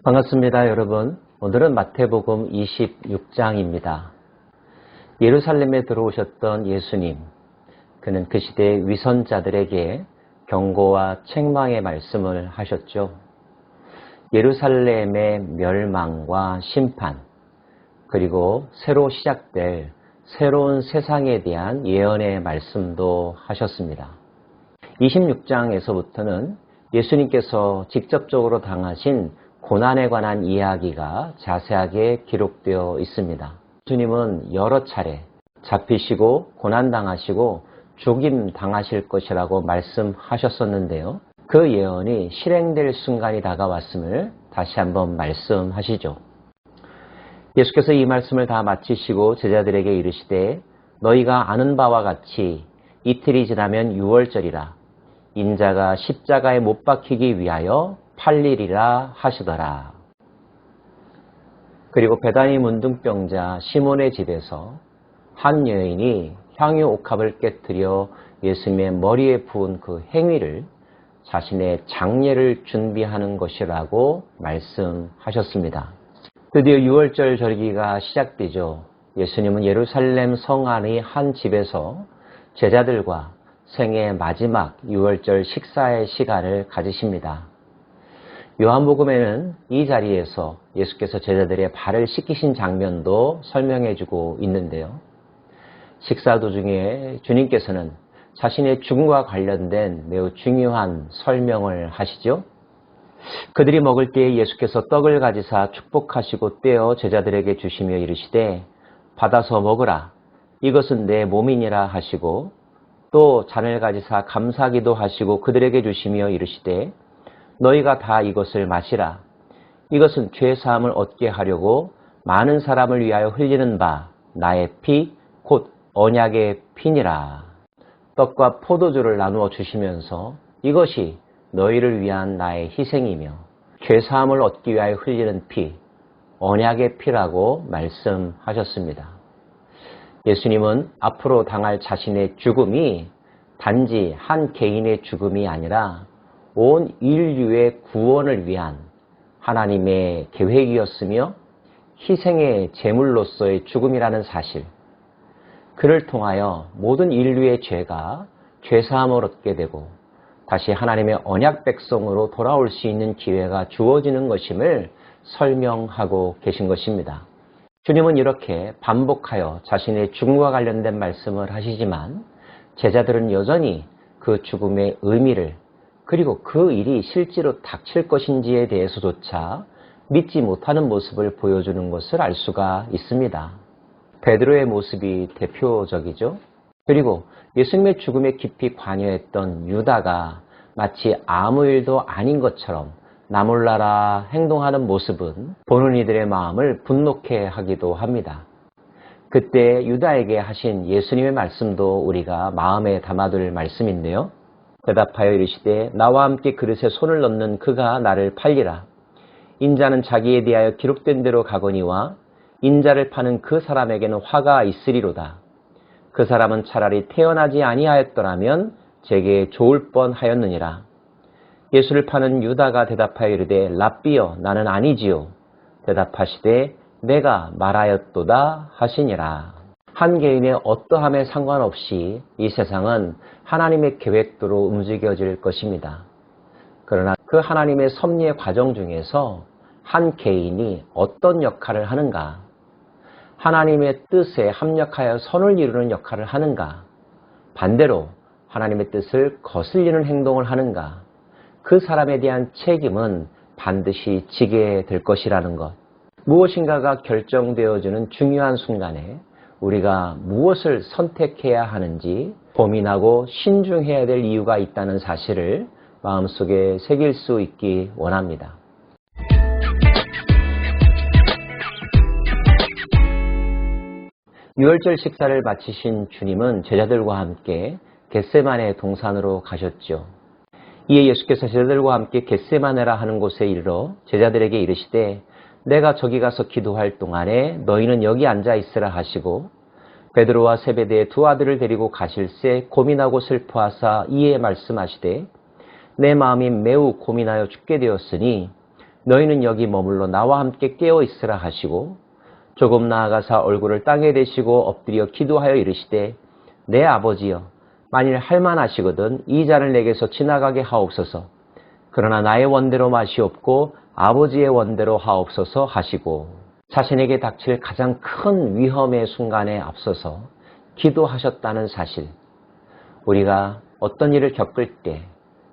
반갑습니다, 여러분. 오늘은 마태복음 26장입니다. 예루살렘에 들어오셨던 예수님, 그는 그 시대의 위선자들에게 경고와 책망의 말씀을 하셨죠. 예루살렘의 멸망과 심판, 그리고 새로 시작될 새로운 세상에 대한 예언의 말씀도 하셨습니다. 26장에서부터는 예수님께서 직접적으로 당하신 고난에 관한 이야기가 자세하게 기록되어 있습니다. 예수님은 여러 차례 잡히시고 고난당하시고 죽임당하실 것이라고 말씀하셨었는데요. 그 예언이 실행될 순간이 다가왔음을 다시 한번 말씀하시죠. 예수께서 이 말씀을 다 마치시고 제자들에게 이르시되 너희가 아는 바와 같이 이틀이 지나면 유월절이라 인자가 십자가에 못 박히기 위하여 팔리리라 하시더라. 그리고 베다니 문둥병자 시몬의 집에서 한 여인이 향유 옥합을 깨뜨려 예수님의 머리에 부은 그 행위를 자신의 장례를 준비하는 것이라고 말씀하셨습니다. 드디어 유월절 절기가 시작되죠. 예수님은 예루살렘 성 안의 한 집에서 제자들과 생애 마지막 유월절 식사의 시간을 가지십니다. 요한복음에는 이 자리에서 예수께서 제자들의 발을 씻기신 장면도 설명해주고 있는데요. 식사 도중에 주님께서는 자신의 죽음과 관련된 매우 중요한 설명을 하시죠. 그들이 먹을 때에 예수께서 떡을 가지사 축복하시고 떼어 제자들에게 주시며 이르시되 받아서 먹으라 이것은 내 몸이니라 하시고 또 잔을 가지사 감사기도 하시고 그들에게 주시며 이르시되 너희가 다 이것을 마시라. 이것은 죄사함을 얻게 하려고 많은 사람을 위하여 흘리는 바 나의 피 곧 언약의 피니라. 떡과 포도주를 나누어 주시면서 이것이 너희를 위한 나의 희생이며 죄사함을 얻기 위하여 흘리는 피, 언약의 피라고 말씀하셨습니다. 예수님은 앞으로 당할 자신의 죽음이 단지 한 개인의 죽음이 아니라 온 인류의 구원을 위한 하나님의 계획이었으며 희생의 제물로서의 죽음이라는 사실, 그를 통하여 모든 인류의 죄가 죄사함을 얻게 되고 다시 하나님의 언약 백성으로 돌아올 수 있는 기회가 주어지는 것임을 설명하고 계신 것입니다. 주님은 이렇게 반복하여 자신의 죽음과 관련된 말씀을 하시지만 제자들은 여전히 그 죽음의 의미를 그리고 그 일이 실제로 닥칠 것인지에 대해서조차 믿지 못하는 모습을 보여주는 것을 알 수가 있습니다. 베드로의 모습이 대표적이죠. 그리고 예수님의 죽음에 깊이 관여했던 유다가 마치 아무 일도 아닌 것처럼 나 몰라라 행동하는 모습은 보는 이들의 마음을 분노케 하기도 합니다. 그때 유다에게 하신 예수님의 말씀도 우리가 마음에 담아둘 말씀인데요. 대답하여 이르시되 나와 함께 그릇에 손을 넣는 그가 나를 팔리라. 인자는 자기에 대하여 기록된 대로 가거니와 인자를 파는 그 사람에게는 화가 있으리로다. 그 사람은 차라리 태어나지 아니하였더라면 제게 좋을 뻔하였느니라. 예수를 파는 유다가 대답하여 이르되 랍비여 나는 아니지요. 대답하시되 내가 말하였도다 하시니라. 한 개인의 어떠함에 상관없이 이 세상은 하나님의 계획대로 움직여질 것입니다. 그러나 그 하나님의 섭리의 과정 중에서 한 개인이 어떤 역할을 하는가, 하나님의 뜻에 합력하여 선을 이루는 역할을 하는가, 반대로 하나님의 뜻을 거슬리는 행동을 하는가, 그 사람에 대한 책임은 반드시 지게 될 것이라는 것. 무엇인가가 결정되어지는 중요한 순간에 우리가 무엇을 선택해야 하는지 고민하고 신중해야 될 이유가 있다는 사실을 마음속에 새길 수 있기 원합니다. 유월절 식사를 마치신 주님은 제자들과 함께 겟세마네 동산으로 가셨죠. 이에 예수께서 제자들과 함께 겟세마네라 하는 곳에 이르러 제자들에게 이르시되 내가 저기 가서 기도할 동안에 너희는 여기 앉아 있으라 하시고 베드로와 세베대의 두 아들을 데리고 가실새 고민하고 슬퍼하사 이에 말씀하시되 내 마음이 매우 고민하여 죽게 되었으니 너희는 여기 머물러 나와 함께 깨어 있으라 하시고 조금 나아가사 얼굴을 땅에 대시고 엎드려 기도하여 이르시되 내 아버지여 만일 할만하시거든 이 잔을 내게서 지나가게 하옵소서. 그러나 나의 원대로 마시옵고 아버지의 원대로 하옵소서 하시고 자신에게 닥칠 가장 큰 위험의 순간에 앞서서 기도하셨다는 사실. 우리가 어떤 일을 겪을 때,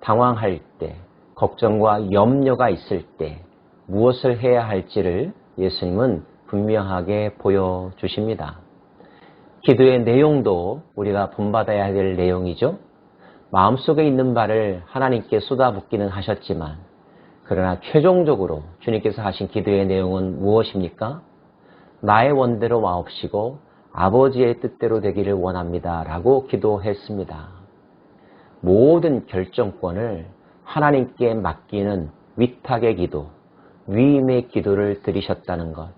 당황할 때, 걱정과 염려가 있을 때 무엇을 해야 할지를 예수님은 분명하게 보여주십니다. 기도의 내용도 우리가 본받아야 될 내용이죠. 마음속에 있는 바를 하나님께 쏟아붓기는 하셨지만 그러나 최종적으로 주님께서 하신 기도의 내용은 무엇입니까? 나의 원대로 마옵시고 아버지의 뜻대로 되기를 원합니다 라고 기도했습니다. 모든 결정권을 하나님께 맡기는 위탁의 기도, 위임의 기도를 드리셨다는 것.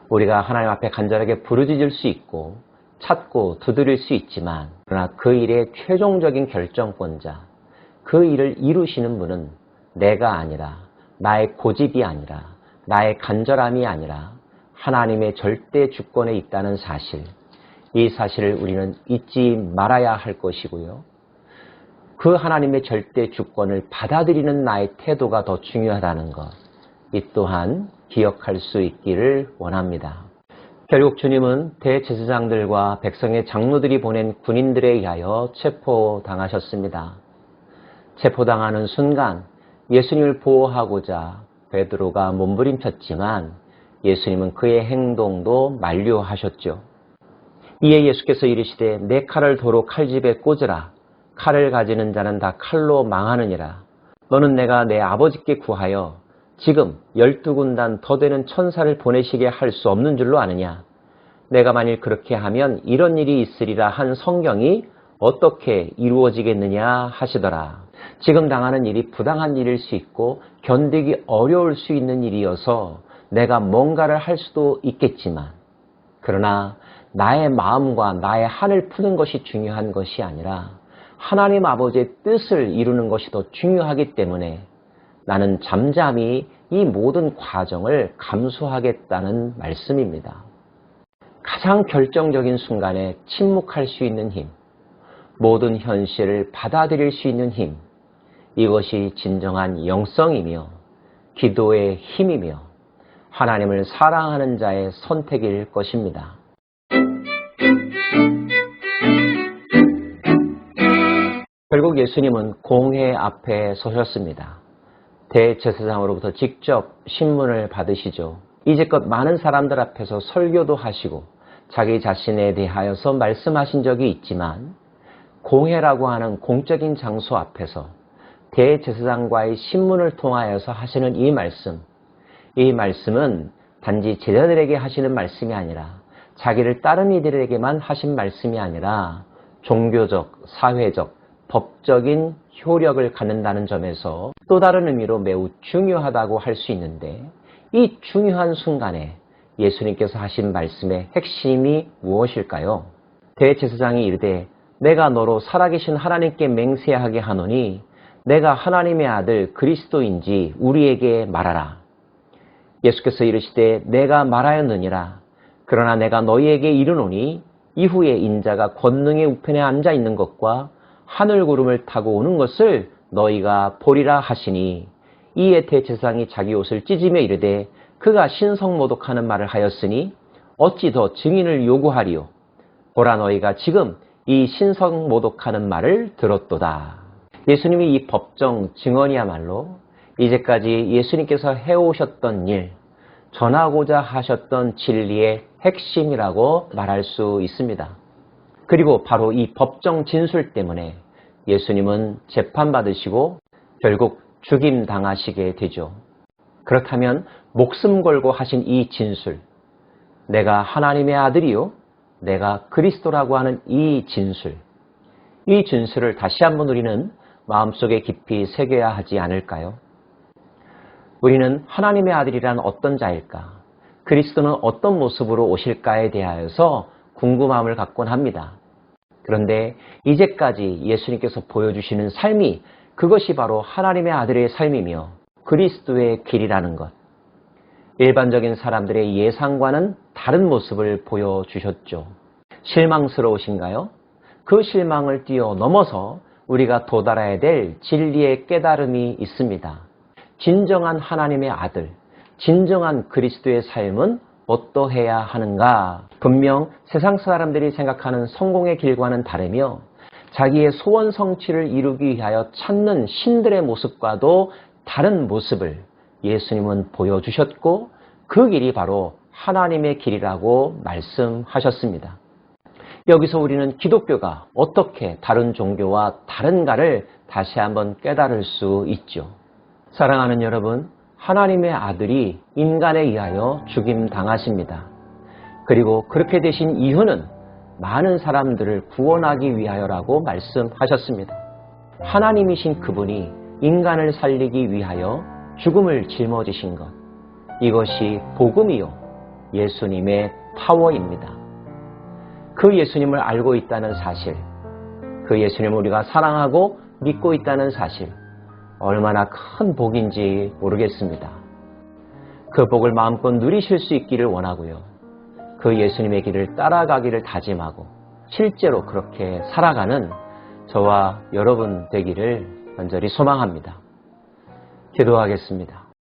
우리가 하나님 앞에 간절하게 부르짖을 수 있고 찾고 두드릴 수 있지만 그러나 그 일의 최종적인 결정권자, 그 일을 이루시는 분은 내가 아니라 나의 고집이 아니라 나의 간절함이 아니라 하나님의 절대 주권에 있다는 사실. 이 사실을 우리는 잊지 말아야 할 것이고요. 그 하나님의 절대 주권을 받아들이는 나의 태도가 더 중요하다는 것. 이 또한 기억할 수 있기를 원합니다. 결국 주님은 대제사장들과 백성의 장로들이 보낸 군인들에 의하여 체포당하셨습니다. 체포당하는 순간 예수님을 보호하고자 베드로가 몸부림쳤지만 예수님은 그의 행동도 만류하셨죠. 이에 예수께서 이르시되 내 칼을 도로 칼집에 꽂으라. 칼을 가지는 자는 다 칼로 망하느니라. 너는 내가 내 아버지께 구하여 지금 12군단 더 되는 천사를 보내시게 할 수 없는 줄로 아느냐. 내가 만일 그렇게 하면 이런 일이 있으리라 한 성경이 어떻게 이루어지겠느냐 하시더라. 지금 당하는 일이 부당한 일일 수 있고 견디기 어려울 수 있는 일이어서 내가 뭔가를 할 수도 있겠지만 그러나 나의 마음과 나의 한을 푸는 것이 중요한 것이 아니라 하나님 아버지의 뜻을 이루는 것이 더 중요하기 때문에 나는 잠잠히 이 모든 과정을 감수하겠다는 말씀입니다. 가장 결정적인 순간에 침묵할 수 있는 힘, 모든 현실을 받아들일 수 있는 힘, 이것이 진정한 영성이며 기도의 힘이며 하나님을 사랑하는 자의 선택일 것입니다. 결국 예수님은 공회 앞에 서셨습니다. 대제사장으로부터 직접 신문을 받으시죠. 이제껏 많은 사람들 앞에서 설교도 하시고 자기 자신에 대하여서 말씀하신 적이 있지만 공회라고 하는 공적인 장소 앞에서 대제사장과의 신문을 통하여서 하시는 이 말씀은 단지 제자들에게 하시는 말씀이 아니라 자기를 따른 이들에게만 하신 말씀이 아니라 종교적, 사회적, 법적인 효력을 갖는다는 점에서 또 다른 의미로 매우 중요하다고 할 수 있는데 이 중요한 순간에 예수님께서 하신 말씀의 핵심이 무엇일까요? 대제사장이 이르되 내가 너로 살아계신 하나님께 맹세하게 하노니 내가 하나님의 아들 그리스도인지 우리에게 말하라. 예수께서 이르시되 내가 말하였느니라. 그러나 내가 너희에게 이르노니 이후에 인자가 권능의 우편에 앉아 있는 것과 하늘 구름을 타고 오는 것을 너희가 보리라 하시니 이에 대제사장이 자기 옷을 찢으며 이르되 그가 신성모독하는 말을 하였으니 어찌 더 증인을 요구하리요. 보라 너희가 지금 이 신성모독하는 말을 들었도다. 예수님이 이 법정 증언이야말로 이제까지 예수님께서 해오셨던 일, 전하고자 하셨던 진리의 핵심이라고 말할 수 있습니다. 그리고 바로 이 법정 진술 때문에 예수님은 재판받으시고 결국 죽임당하시게 되죠. 그렇다면 목숨 걸고 하신 이 진술, 내가 하나님의 아들이요, 내가 그리스도라고 하는 이 진술을 다시 한번 우리는 마음속에 깊이 새겨야 하지 않을까요? 우리는 하나님의 아들이란 어떤 자일까? 그리스도는 어떤 모습으로 오실까에 대하여서 궁금함을 갖곤 합니다. 그런데 이제까지 예수님께서 보여주시는 삶이 그것이 바로 하나님의 아들의 삶이며 그리스도의 길이라는 것. 일반적인 사람들의 예상과는 다른 모습을 보여주셨죠. 실망스러우신가요? 그 실망을 뛰어넘어서 우리가 도달해야 될 진리의 깨달음이 있습니다. 진정한 하나님의 아들, 진정한 그리스도의 삶은 어떠해야 하는가? 분명 세상 사람들이 생각하는 성공의 길과는 다르며 자기의 소원 성취를 이루기 위하여 찾는 신들의 모습과도 다른 모습을 예수님은 보여주셨고 그 길이 바로 하나님의 길이라고 말씀하셨습니다. 여기서 우리는 기독교가 어떻게 다른 종교와 다른가를 다시 한번 깨달을 수 있죠. 사랑하는 여러분, 하나님의 아들이 인간에 의하여 죽임당하십니다. 그리고 그렇게 되신 이유는 많은 사람들을 구원하기 위하여라고 말씀하셨습니다. 하나님이신 그분이 인간을 살리기 위하여 죽음을 짊어지신 것, 이것이 복음이요 예수님의 파워입니다. 그 예수님을 알고 있다는 사실, 그 예수님을 우리가 사랑하고 믿고 있다는 사실, 얼마나 큰 복인지 모르겠습니다. 그 복을 마음껏 누리실 수 있기를 원하고요. 그 예수님의 길을 따라가기를 다짐하고 실제로 그렇게 살아가는 저와 여러분 되기를 간절히 소망합니다. 기도하겠습니다.